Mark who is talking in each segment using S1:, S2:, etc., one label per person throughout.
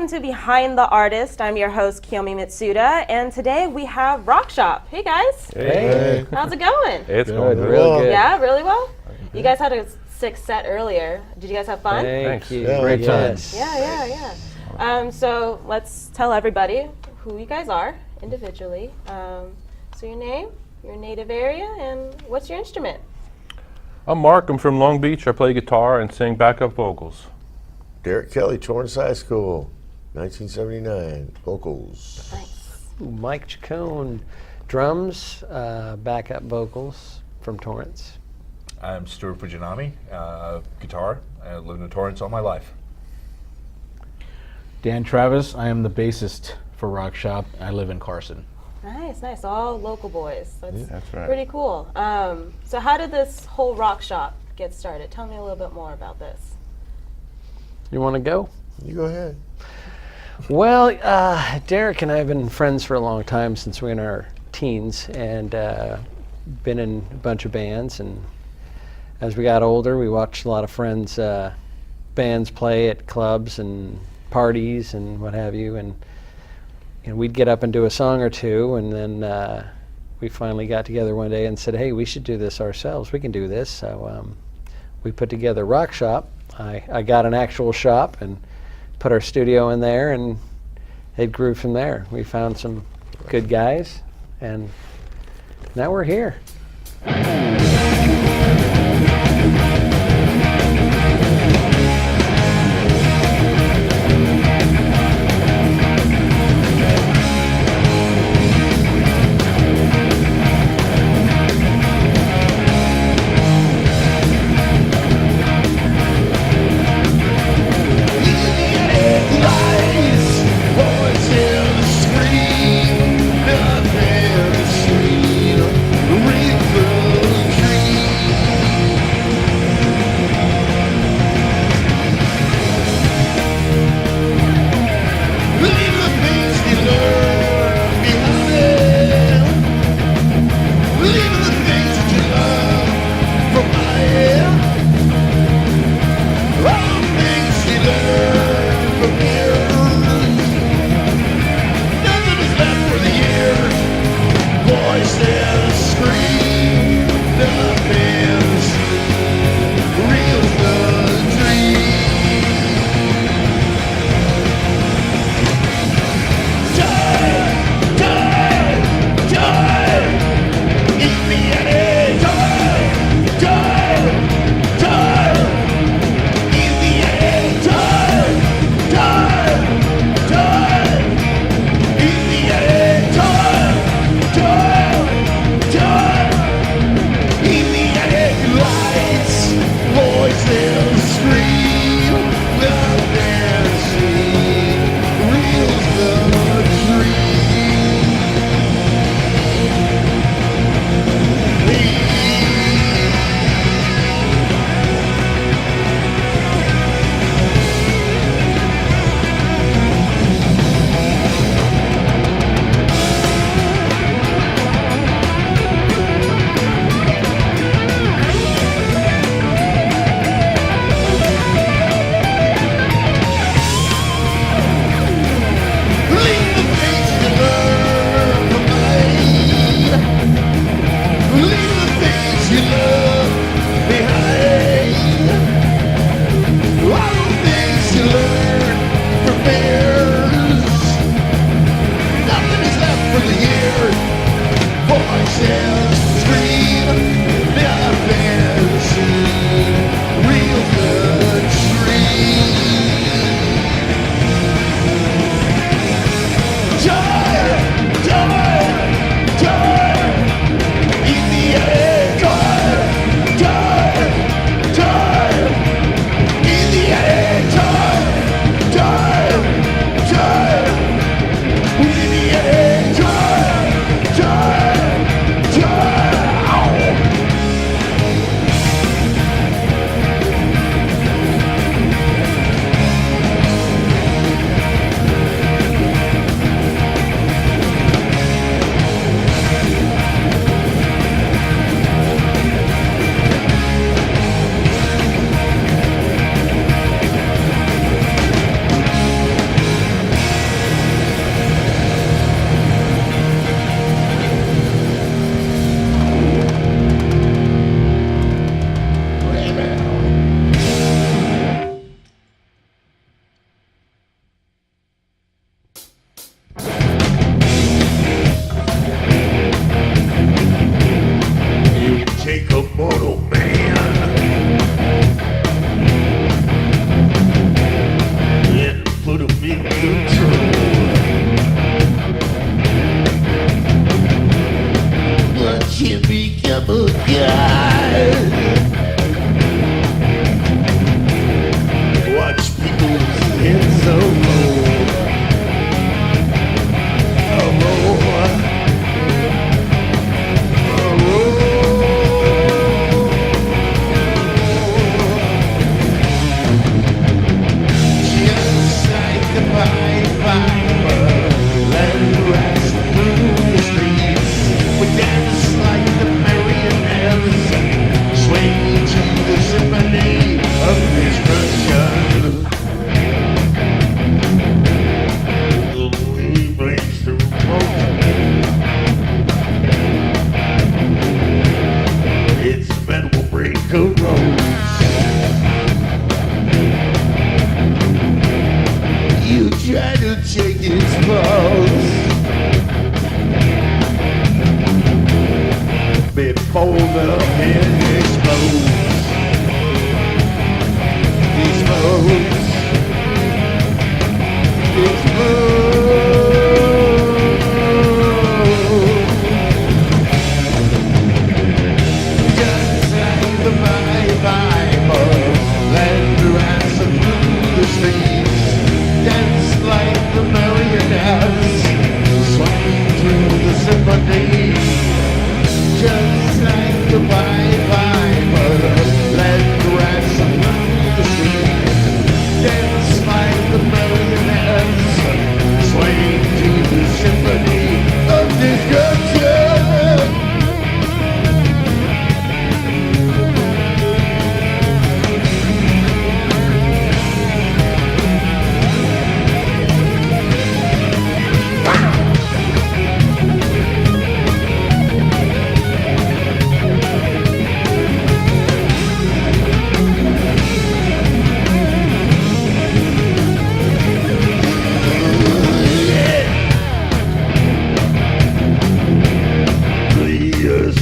S1: welcome to Behind the Artist. I'm your host, Kiyomi Mitsuda, and today we have Rockshop. Hey guys.
S2: Hey.
S1: How's it going?
S2: It's going
S3: Good.
S2: real good.
S1: Yeah, really well? You guys had a sick set earlier. Did you guys have fun?
S2: Thank you.
S3: Yeah,
S2: Great time.
S1: Yeah. So let's tell everybody who you guys are individually. So your name, your native area, and what's your instrument?
S4: I'm Mark. I'm from Long Beach. I play guitar and sing backup vocals.
S3: Derek Kelly, Torrance High School, 1979, vocals.
S1: Nice.
S2: Mike Chacon, drums, backup vocals from Torrance.
S5: I'm Stuart Fujinami, guitar. I lived in Torrance all my life.
S6: Dan Travis, I am the bassist for Rockshop. I live in Carson.
S1: Nice. All local boys.
S4: That's right.
S1: Pretty cool. So how did this whole Rockshop get started? Tell me a little bit more about this.
S2: You want to go?
S3: You go ahead.
S2: Well, Derek and I have been friends for a long time, since we were in our teens, and been in a bunch of bands. And as we got older, we watched a lot of friends' bands play at clubs and parties and what have you. And we'd get up and do a song or two, and then we finally got together one day and said, hey, we should do this ourselves. We can do this. So we put together Rockshop. I got an actual shop and put our studio in there, and it grew from there. We found some good guys, and now we're here.
S3: never got. Watch people's heads roll. Just like the Pied Piper, let rats through the streets. We dance like the marionettes, swing to the symphony of destruction. We breaks through motion. It's a metal break of roads. You try to take its pulse before the head explodes. Just like the Pied Piper, let the rats through the streets. Dance like the marionettes, swing through the symphony. Just like the Pied Piper, let the rats through the streets. Dance like the marionettes, swing to the symphony of destruction.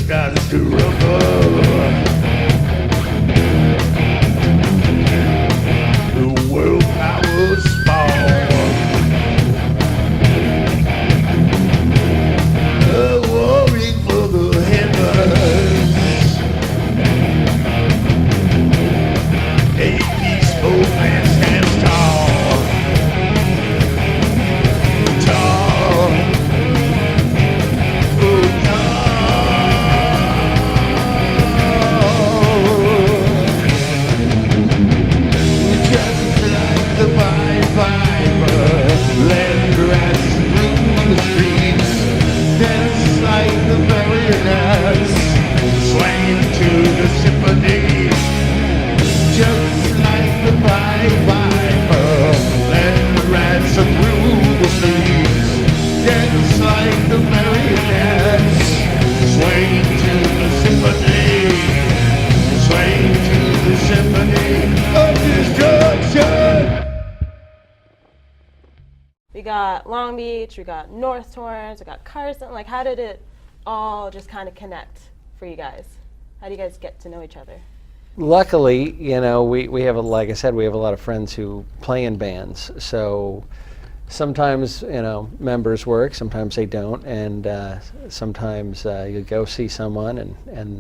S3: Starts to rumble. The world powers fall. Warring for the heavens. A peaceful man stands tall. Tall. Oh, tall. The Pied Piper, let rats through the streets. Dance like the marionettes, swing to the symphony. Just like the Pied Piper, let rats through the streets. Dance like the marionettes, swing to the symphony. Swing to the symphony of destruction.
S1: We got Long Beach, we got North Torrance, we got Carson. Like, how did it all just kind of connect for you guys? How do you guys get to know each other?
S2: Luckily, you know, we have, like I said, we have a lot of friends who play in bands. So sometimes, you know, members work, sometimes they don't. And sometimes you go see someone and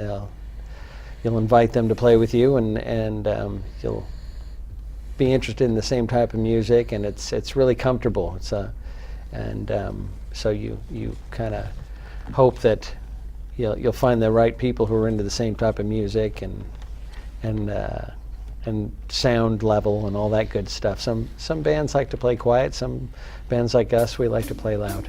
S2: you'll invite them to play with you and you'll be interested in the same type of music, and it's really comfortable. So you kind of hope that you'll find the right people who are into the same type of music and sound level and all that good stuff. Some bands like to play quiet. Some bands like us, we like to play loud.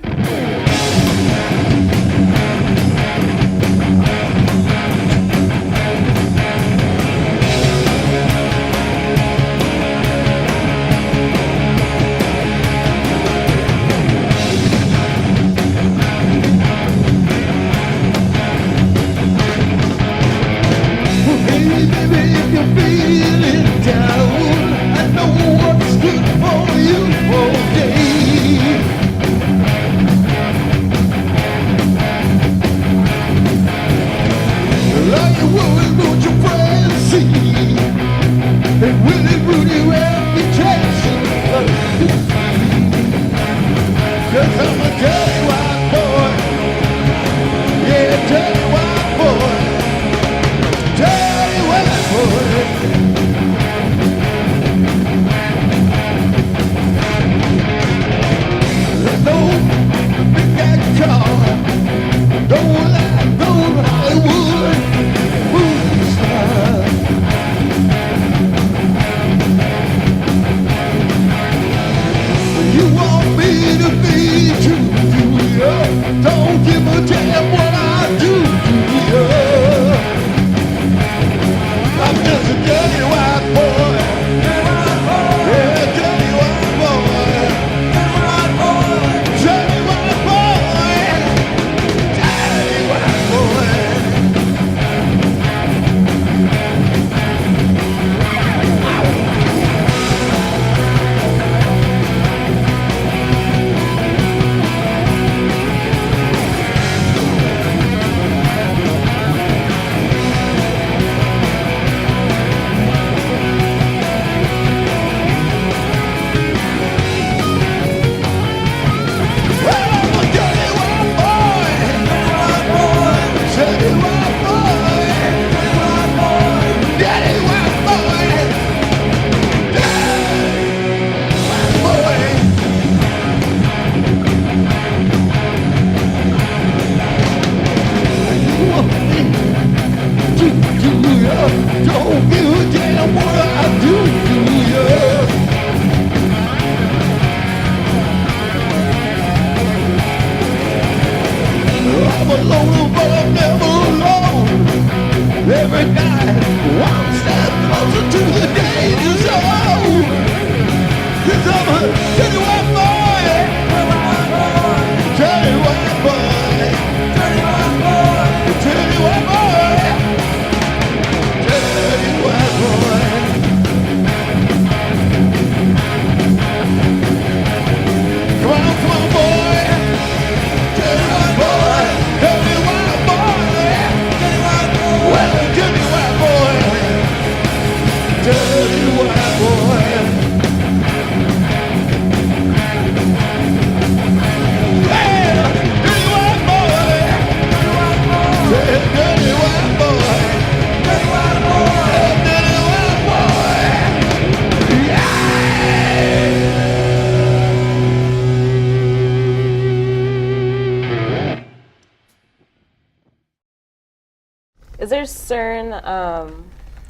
S1: there certain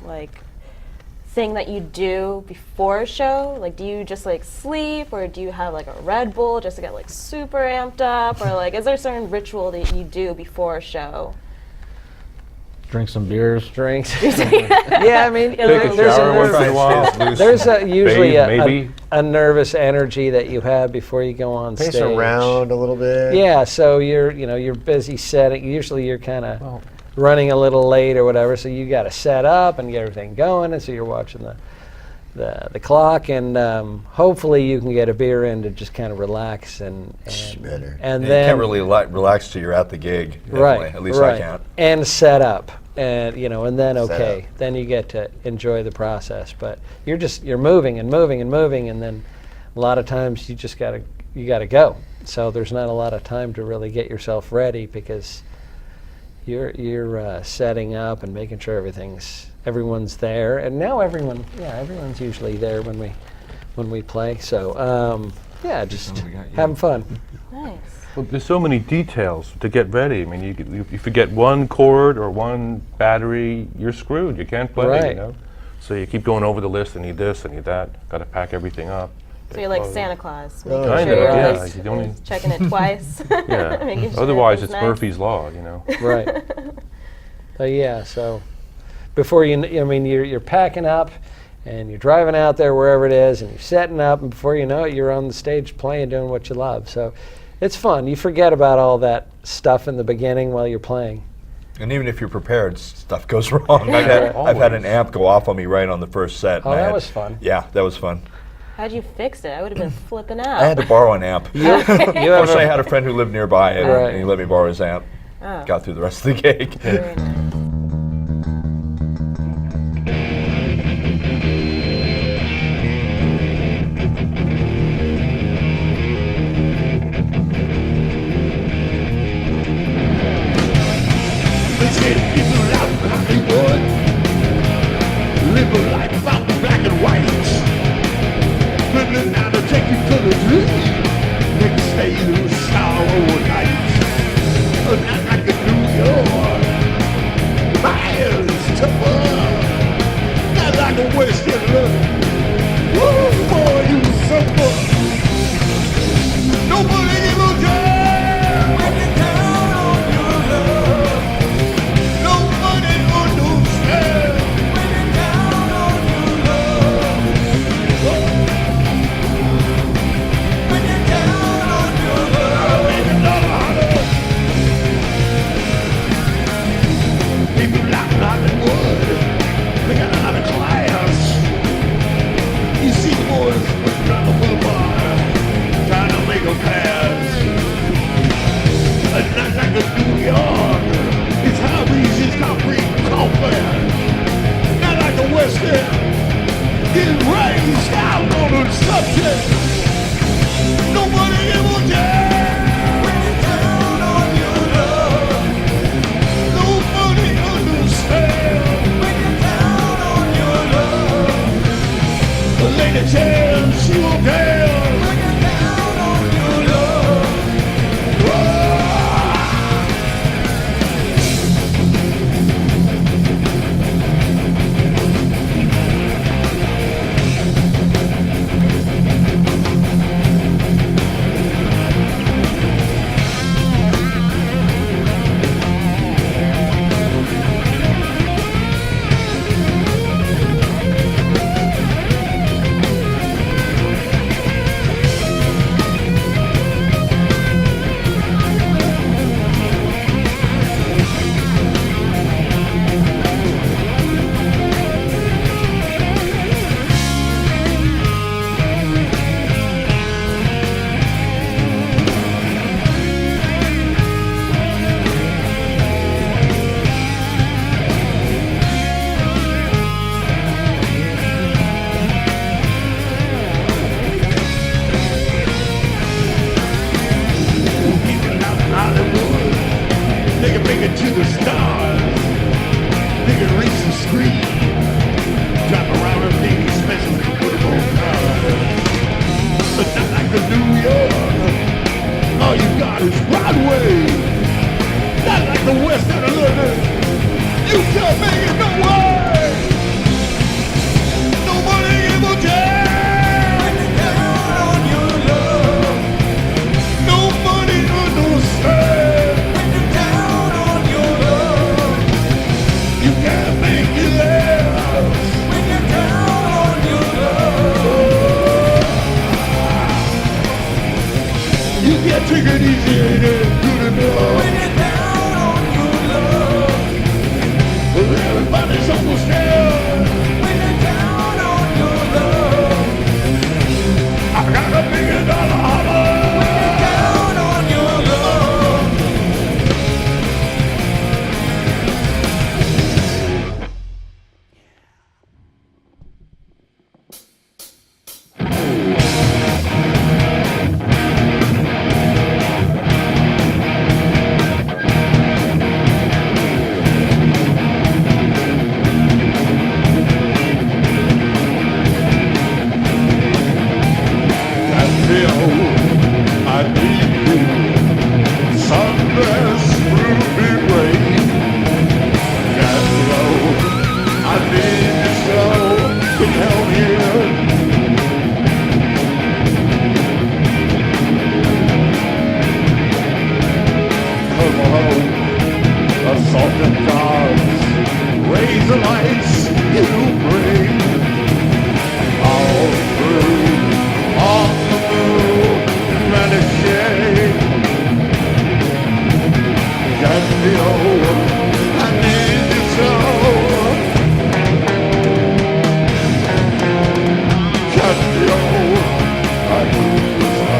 S1: like thing that you do before a show? Like, do you just like sleep, or do you have like a Red Bull just to get like super amped up, or like is there a certain ritual that you do before a show?
S6: Drink some beers.
S2: Drinks. Yeah, I mean,
S1: Take a
S2: there's
S4: shower once in a while.
S2: There's usually
S4: Bathe, maybe.
S2: a nervous energy that you have before you go on
S7: Pace
S2: stage.
S7: around a little bit.
S2: Yeah, so you're busy setting. Usually you're kind of running a little late or whatever, so you got to set up and get everything going, and so you're watching the clock, and hopefully you can get a beer in to just kind of relax and
S7: Better.
S2: and
S5: You
S2: then
S5: can't really relax till you're at the gig. Definitely.
S2: right,
S5: At least
S2: right.
S5: I can't.
S2: And set up, and and then
S7: Set
S2: okay,
S7: up.
S2: then you get to enjoy the process. But you're moving and moving and moving, and then a lot of times you just gotta go. So there's not a lot of time to really get yourself ready because you're setting up and making sure everyone's there, and now everyone's usually there when we play. So just having fun.
S1: Nice.
S4: Well, there's so many details to get ready. I mean, you forget one chord or one battery, you're screwed. You can't play,
S2: Right.
S4: So you keep going over the list. I need this, I need that. Got to pack everything up.
S1: So you're like Santa Claus, making
S7: Kind
S1: sure
S7: of,
S1: you're
S7: yeah.
S1: always
S4: You only-
S1: checking it twice.
S4: Yeah.
S1: Making sure
S4: Otherwise, it's
S1: everything's nice.
S4: Murphy's Law,
S2: Right. But yeah, so before you're packing up and you're driving out there wherever it is, and you're setting up, and before you know it, you're on the stage playing, doing what you love. So it's fun. You forget about all that stuff in the beginning while you're playing.
S5: And even if you're prepared, stuff goes wrong. I've had an amp go off on me right on the first set.
S2: Oh,
S5: and
S2: that was fun.
S5: Yeah, that was fun.
S1: How'd you fix it? I would have been flipping out.
S5: I had to borrow an amp.
S2: You have
S5: Fortunately, I had a friend who lived nearby, and,
S2: Right.
S5: and he let me borrow his amp.
S1: Oh.
S5: Got through the rest of the gig.
S1: Very nice.
S3: Let's get people out in Hollywood. Live a life out in black and white. Living out a technicolor dream. Next stay in sorrow night. Not like a New York. Miles tougher. Not like a Western look. Woo, boy, you suffer. Nobody ever dare when you count on your love. Nobody understands when you count on your love. When you count on your love. Baby, darling. People like Hollywood, they got a lot of class. You see boys putting on the boulevard, trying to make a pass. Not like a New York, it's hobbies, it's concrete, coffin. Not like the West End, getting raised out on a subject. Nobody ever dare when you count on your love. Nobody understands when you count on your love. A lady tells you down when you count on your love. Whoa. People out in Hollywood, they can make it to the stars. They can reach the screen, drive around in big expensive convertible cars. But not like a New York, all you got is Broadway. Not like the West End of London, you You can't make it no way. Nobody ever can. When you count on your love, nobody understands. When you count on your love, you can't make it last. When you count on your love, you can't take it easy, ain't it good enough? When you count on your love, everybody's almost scared. When you count on your love, I got $1 million holler. When you count on your love, I need you. Sundress, ruby rain. I need you so to help you. Purple hope, assaulted gods, razor lights you bring. All through, on the moon, vanishing. Candio, I need you so. Candio, I need you so.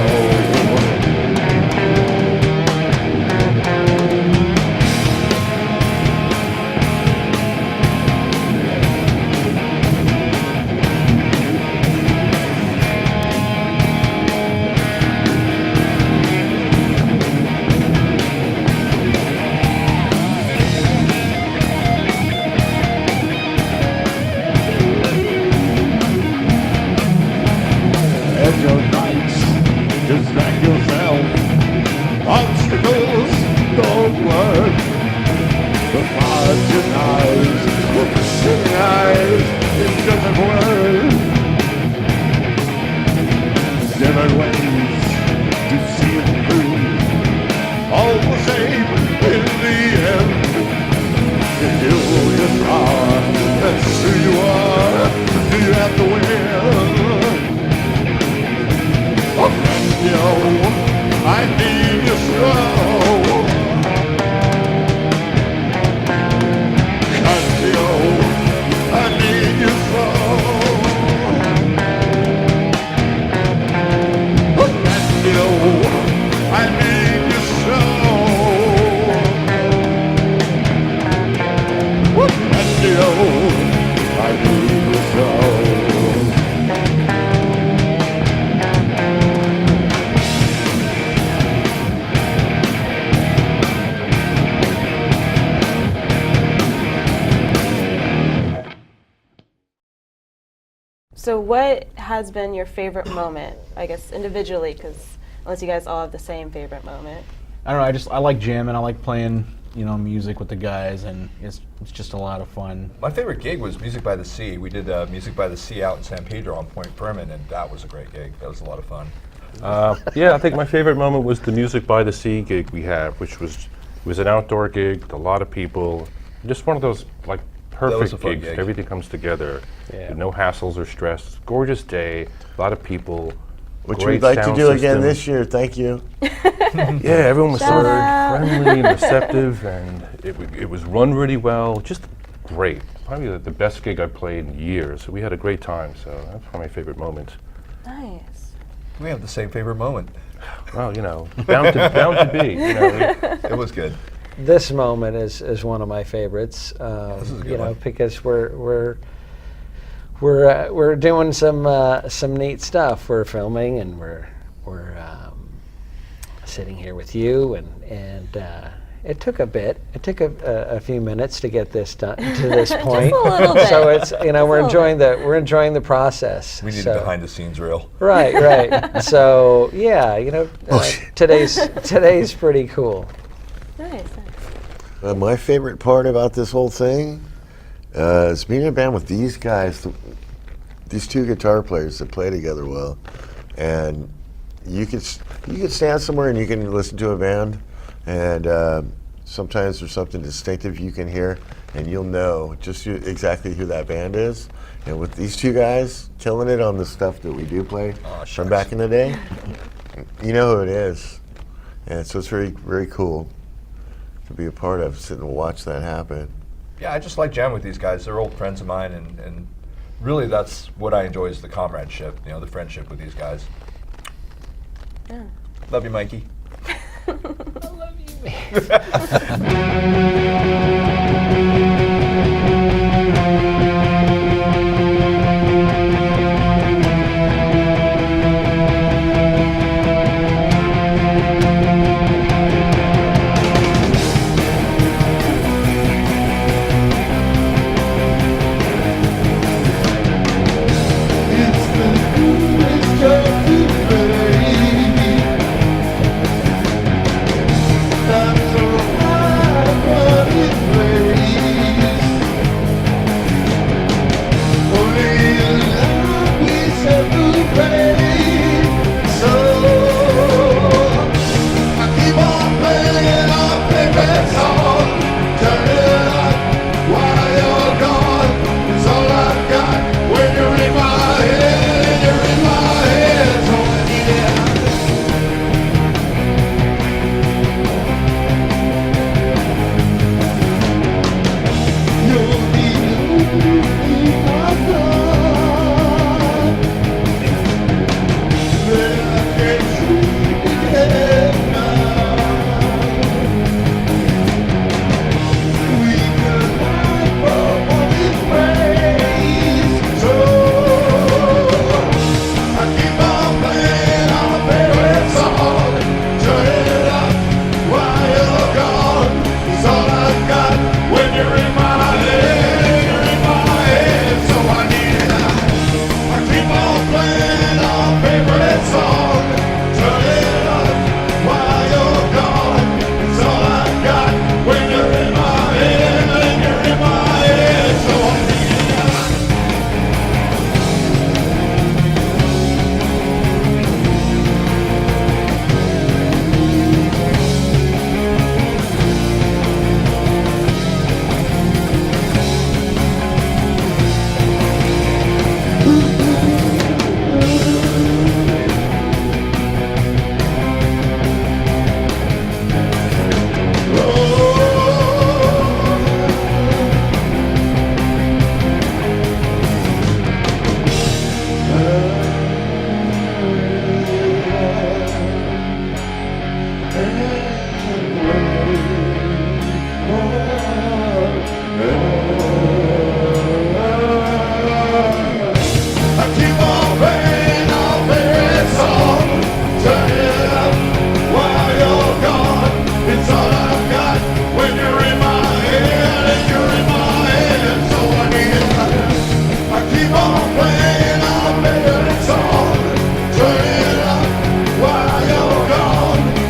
S3: Edge of nights, distract yourself. Obstacles don't work. The margin eyes, with the shooting eyes, it doesn't work. Different ways to see it through. All the same in the end. To do your star, that's who you are. Do you have to win? I need you so. Candio, I need you so. Candio, I need you so. Candio, I need you so.
S1: So what has been your favorite moment, I guess individually, because unless you guys all have the same favorite moment.
S6: I don't know. I like jamming. I like playing, music with the guys, and it's just a lot of fun.
S5: My favorite gig was Music by the Sea. We did Music by the Sea out in San Pedro on Point Fermin, and that was a great gig. That was a lot of fun.
S4: Yeah, I think my favorite moment was the Music by the Sea gig we had, which was an outdoor gig with a lot of people. Just one of those like
S5: was
S4: perfect
S5: a fun
S4: gigs.
S5: gig.
S4: Everything comes together.
S2: Yeah.
S4: No hassles or stress. Gorgeous day. A lot of people.
S7: Which
S4: great
S7: we'd like to
S4: sound
S7: do again
S4: system.
S7: this year. Thank you.
S4: Yeah, everyone was so
S1: Shout out.
S4: friendly and receptive, and it was run really well. Just great. Probably the best gig I've played in years. We had a great time, so that's one of my favorite moments.
S1: Nice.
S5: We have the same favorite moment.
S4: Well, bound to be.
S5: It was good.
S2: This moment is one of my favorites.
S5: This is a good one.
S2: Because we're doing some neat stuff. We're filming and we're sitting here with you, and it took a bit. It took a few minutes to get this done to this point.
S1: Just a little bit.
S2: So it's we're
S1: a
S2: enjoying the process.
S5: We need
S2: so,
S5: a behind the scenes reel.
S2: Right. So yeah, today's pretty cool.
S1: Nice.
S7: My favorite part about this whole thing is being in a band with these guys, these two guitar players that play together well, and you could stand somewhere and you can listen to a band, and sometimes there's something distinctive you can hear, and you'll know just exactly who that band is. And with these two guys killing it on the stuff that we do play from back in the day, you know who it is, and so it's very, very cool to be a part of, sit and watch that happen.
S5: Yeah, I just like jamming with these guys. They're old friends of mine, and really that's what I enjoy is the comradeship, you know, the friendship with these guys.
S1: Yeah.
S5: Love you, Mikey.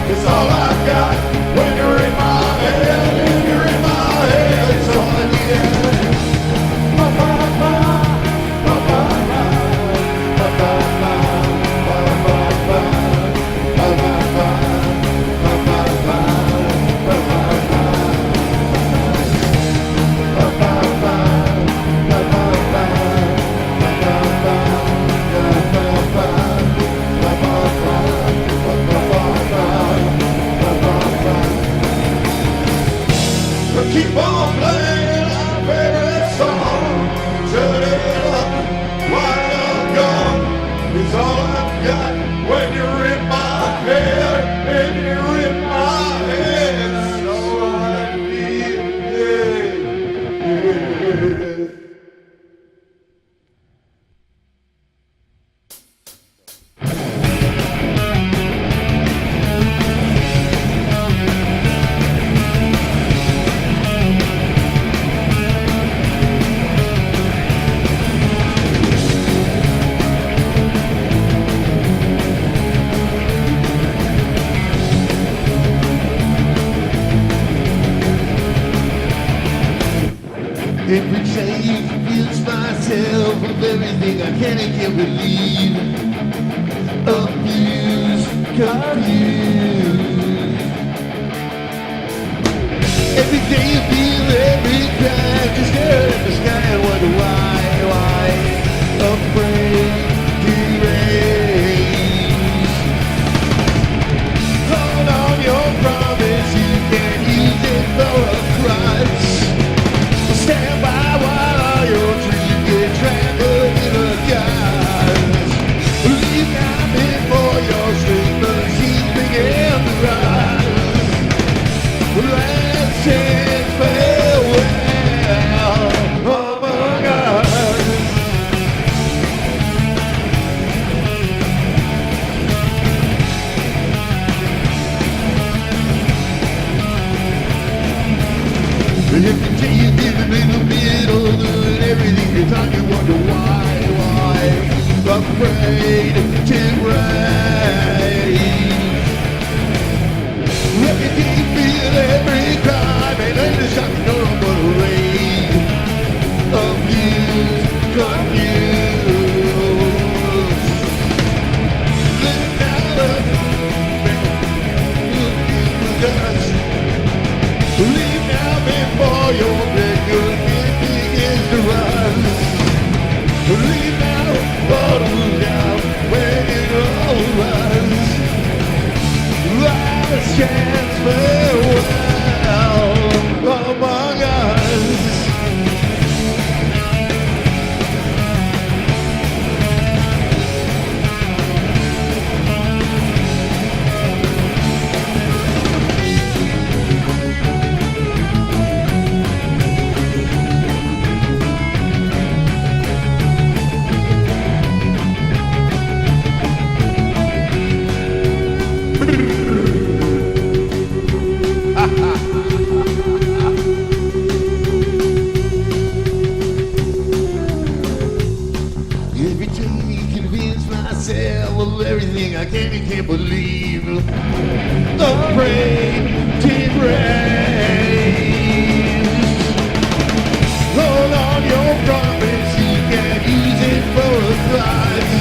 S3: It's all I Every day I convince myself of everything I can and can't believe. Abused, confused. Every day you feel every time, just stare at the sky and wonder why. Afraid to raise. Hold on your promise, you can't use it for a crutch. Stand by while all your dreams get trampled in the guts. Leave now before your strength machine begin to run. Last chance farewell among us. Every day you give it in the middle, doing everything you're taught, you wonder why. Afraid to rise. Every day you feel every crime, and later shot you know I'm gonna rage. Abused, confused. Living out of guts. Leave now before your record begins to run. Leave now, or move down when it all runs. Last chance farewell among us. Every day I convince myself of everything I can and can't believe. Afraid to raise. Hold on your promise, you can't use it for a crutch.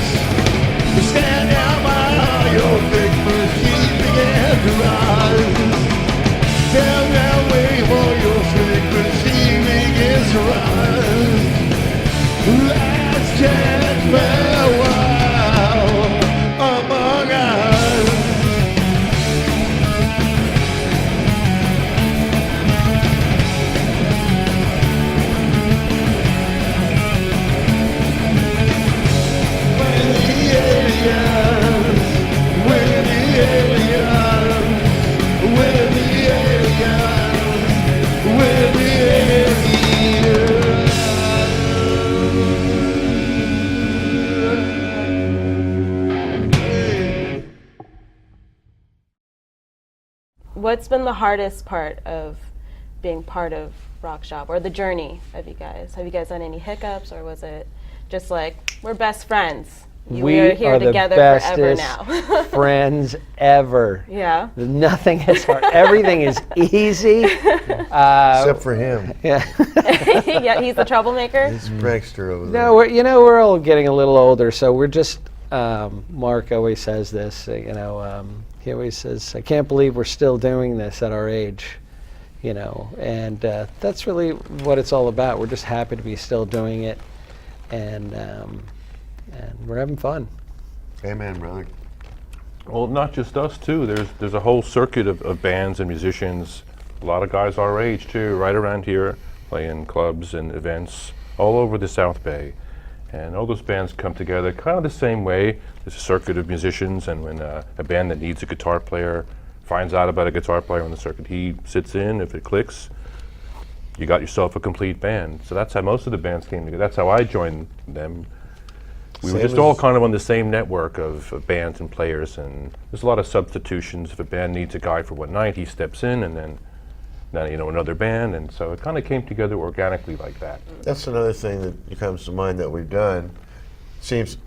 S3: Stand down by your big machine began to rise. Stand down, wait for your big machine begins to rise. Last chance farewell among us. We're the aliens. We're the aliens. We're the aliens. We're the aliens.
S1: What's been the hardest part of being part of Rockshop, or the journey of you guys? Have you guys done any hiccups, or was it just like, we're best friends? We are here together forever now.
S2: Friends ever.
S1: Yeah.
S2: Nothing is hard. Everything is easy.
S7: Except for him.
S2: Yeah.
S1: Yeah, he's the troublemaker.
S7: He's a prankster over there.
S2: No, we're all getting a little older, so we're just. Mark always says this. He always says, "I can't believe we're still doing this at our age," and that's really what it's all about. We're just happy to be still doing it, and we're having fun.
S7: Amen, brother.
S4: Well, not just us too. There's a whole circuit of bands and musicians. A lot of guys our age too, right around here, playing clubs and events all over the South Bay. And all those bands come together kind of the same way. There's a circuit of musicians, and when a band that needs a guitar player finds out about a guitar player on the circuit, he sits in. If it clicks, you got yourself a complete band. So that's how most of the bands came together. That's how I joined them. We were
S7: Same
S4: just all
S7: as-
S4: kind of on the same network of bands and players, and there's a lot of substitutions. If a band needs a guy for one night, he steps in, and then another band, and so it kind of came together organically like that.
S7: That's another thing that comes to mind that we've done. Seems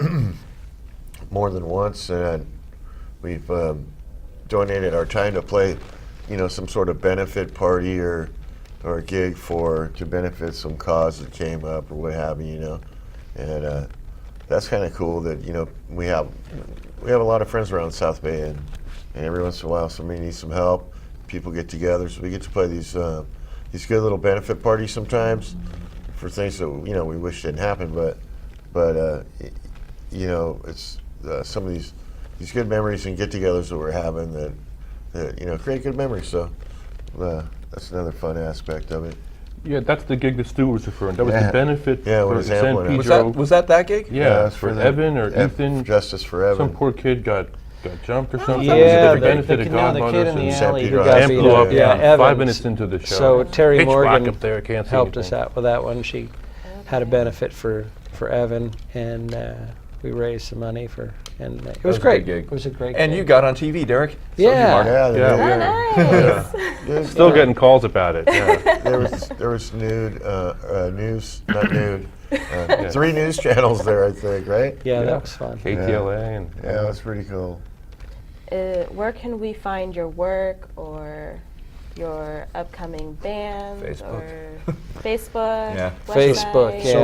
S7: more than once, and we've donated our time to play, some sort of benefit party or or a gig to benefit some cause that came up or what have you, you know, and that's kind of cool that, you know, we have a lot of friends around South Bay, and every once in a while somebody needs some help. People get together, so we get to play these good little benefit parties sometimes for things that, you know, we wish didn't happen, but you know, it's some of these good memories and get-togethers that we're having that you know, create good memories. So that's another fun aspect of it.
S4: Yeah, that's the gig that Stu was referring. That was
S7: Yeah.
S4: the benefit
S7: Yeah, when
S4: for
S7: his
S4: San
S7: amp went out.
S4: Pedro.
S5: Was that gig?
S4: Yeah,
S7: it's
S4: for
S7: the
S4: Evan or Ethan.
S7: Justice for Evan.
S4: Some poor kid got jumped or something.
S2: Yeah,
S4: It was a
S2: the
S4: benefit
S2: kid
S4: of
S2: in
S4: Godmothers
S2: the
S4: and
S7: San
S2: alley who
S7: Pedro
S2: got
S4: amp
S2: beat
S4: blew up.
S2: Yeah,
S4: Yeah,
S2: Evans.
S4: 5 minutes into the show.
S2: So Terry
S4: Pitch black
S2: Morgan
S4: up there, can't see
S2: helped us
S4: anything.
S2: out with that one. She had a benefit for Evan, and we raised some money for, and it was
S5: was a
S2: great.
S5: good gig.
S2: It was a great.
S5: And
S2: gig.
S5: you got on TV, Derek. So did
S2: Yeah.
S5: Mark.
S7: Yeah,
S4: Yeah.
S1: Oh, nice.
S7: There's,
S4: Still getting calls about it. Yeah.
S7: there was news, not nude, 3 news channels there, I think, right?
S2: Yeah,
S4: Yeah.
S2: that was fun.
S4: KTLA and
S7: Yeah, that's pretty cool.
S1: Where can we find your work or your upcoming bands
S5: Facebook.
S1: or Facebook?
S5: Yeah.
S2: Facebook,
S1: website?
S2: yeah.
S7: So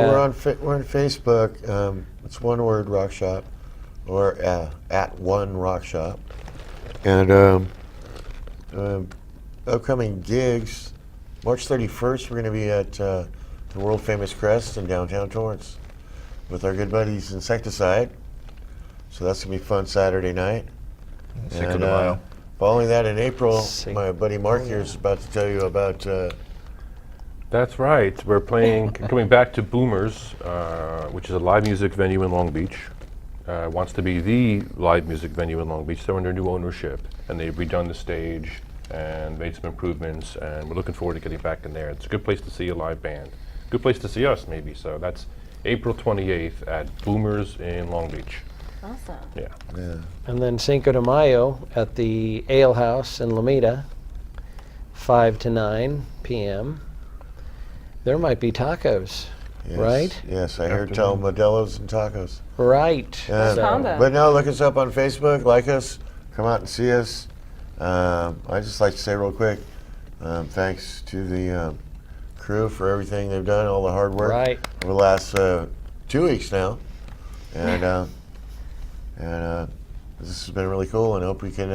S7: we're on Facebook. It's one word, Rockshop, or at one Rockshop, and upcoming gigs. March 31st, we're going to be at the world famous Crest in downtown Torrance with our good buddies Insecticide. So that's going to be fun Saturday night.
S5: Cinco de Mayo.
S7: Following that in April,
S2: Cinco.
S7: my buddy Mark here is about to tell you about.
S4: That's right. We're playing, coming back to Boomers, which is a live music venue in Long Beach. Wants to be the live music venue in Long Beach. They're under new ownership, and they've redone the stage and made some improvements, and we're looking forward to getting back in there. It's a good place to see a live band. Good place to see us, maybe. So that's April 28th at Boomers in Long Beach.
S1: Awesome.
S4: Yeah.
S7: Yeah.
S2: And then Cinco de Mayo at the Ale House in Lomita, 5 to 9 p.m. There might be tacos,
S7: Yes,
S2: right?
S7: Yes, I heard tell Modelo's and tacos.
S2: Right.
S7: Yeah.
S1: Combo.
S7: But no, look us up on Facebook, like us, come out and see us. I just like to say real quick, thanks to the crew for everything they've done, all the hard work
S2: Right.
S7: over the last 2 weeks now, and this has been really cool, and I hope we can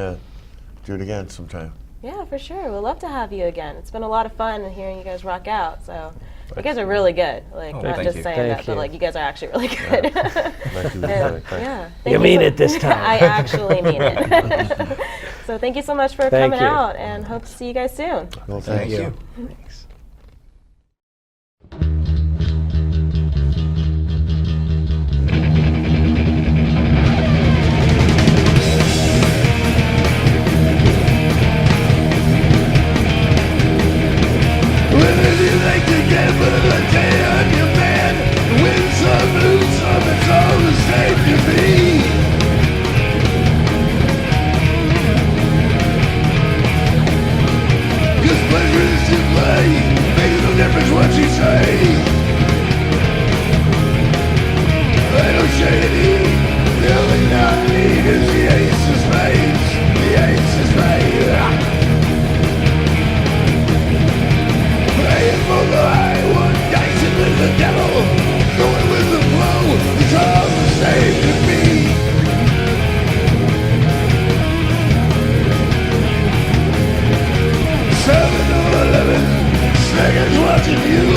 S7: do it again sometime.
S1: Yeah, for sure. We'd love to have you again. It's been a lot of fun hearing you guys rock out. So you guys are really good. Like not
S5: thank
S1: just
S5: you.
S1: saying
S2: Thank
S1: that,
S2: you.
S1: but like you guys are actually really good.
S4: Nice to
S1: And,
S4: thank
S1: yeah.
S2: You
S1: thank
S2: mean
S1: so-
S2: it this time.
S1: I actually mean it. So thank you so much for
S2: Thank
S1: coming
S2: you.
S1: out, and hope to see you guys soon.
S7: Well,
S5: Thank you.
S2: Thanks.
S3: Whether you like to gamble a day on your man, win some, lose some, it's all the same to me. Cause pleasure is to play, makes no difference what you say. I don't shade any, the only thing I need is the ace of spades, the ace of spades. Playing for the high one, dicing with the devil, going with the flow, it's all the same to me. Seven or 11 seconds watching you.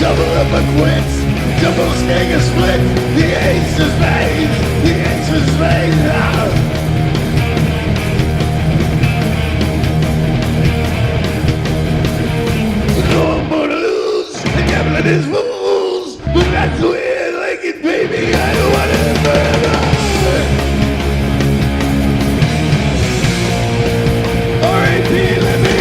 S3: Double up and quit, double snake a split, the ace of spades, the ace of spades. I'm gonna lose, the gambling is fools, but that's the way I like it, baby, I don't want it forever. R.A.P. Libby.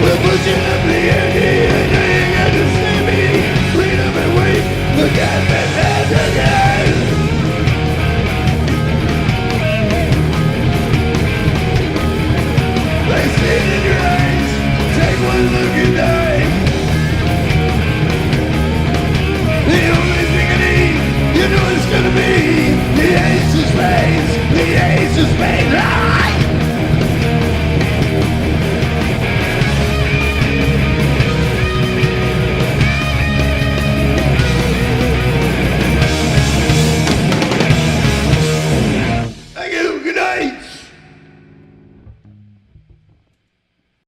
S3: We'll put you in the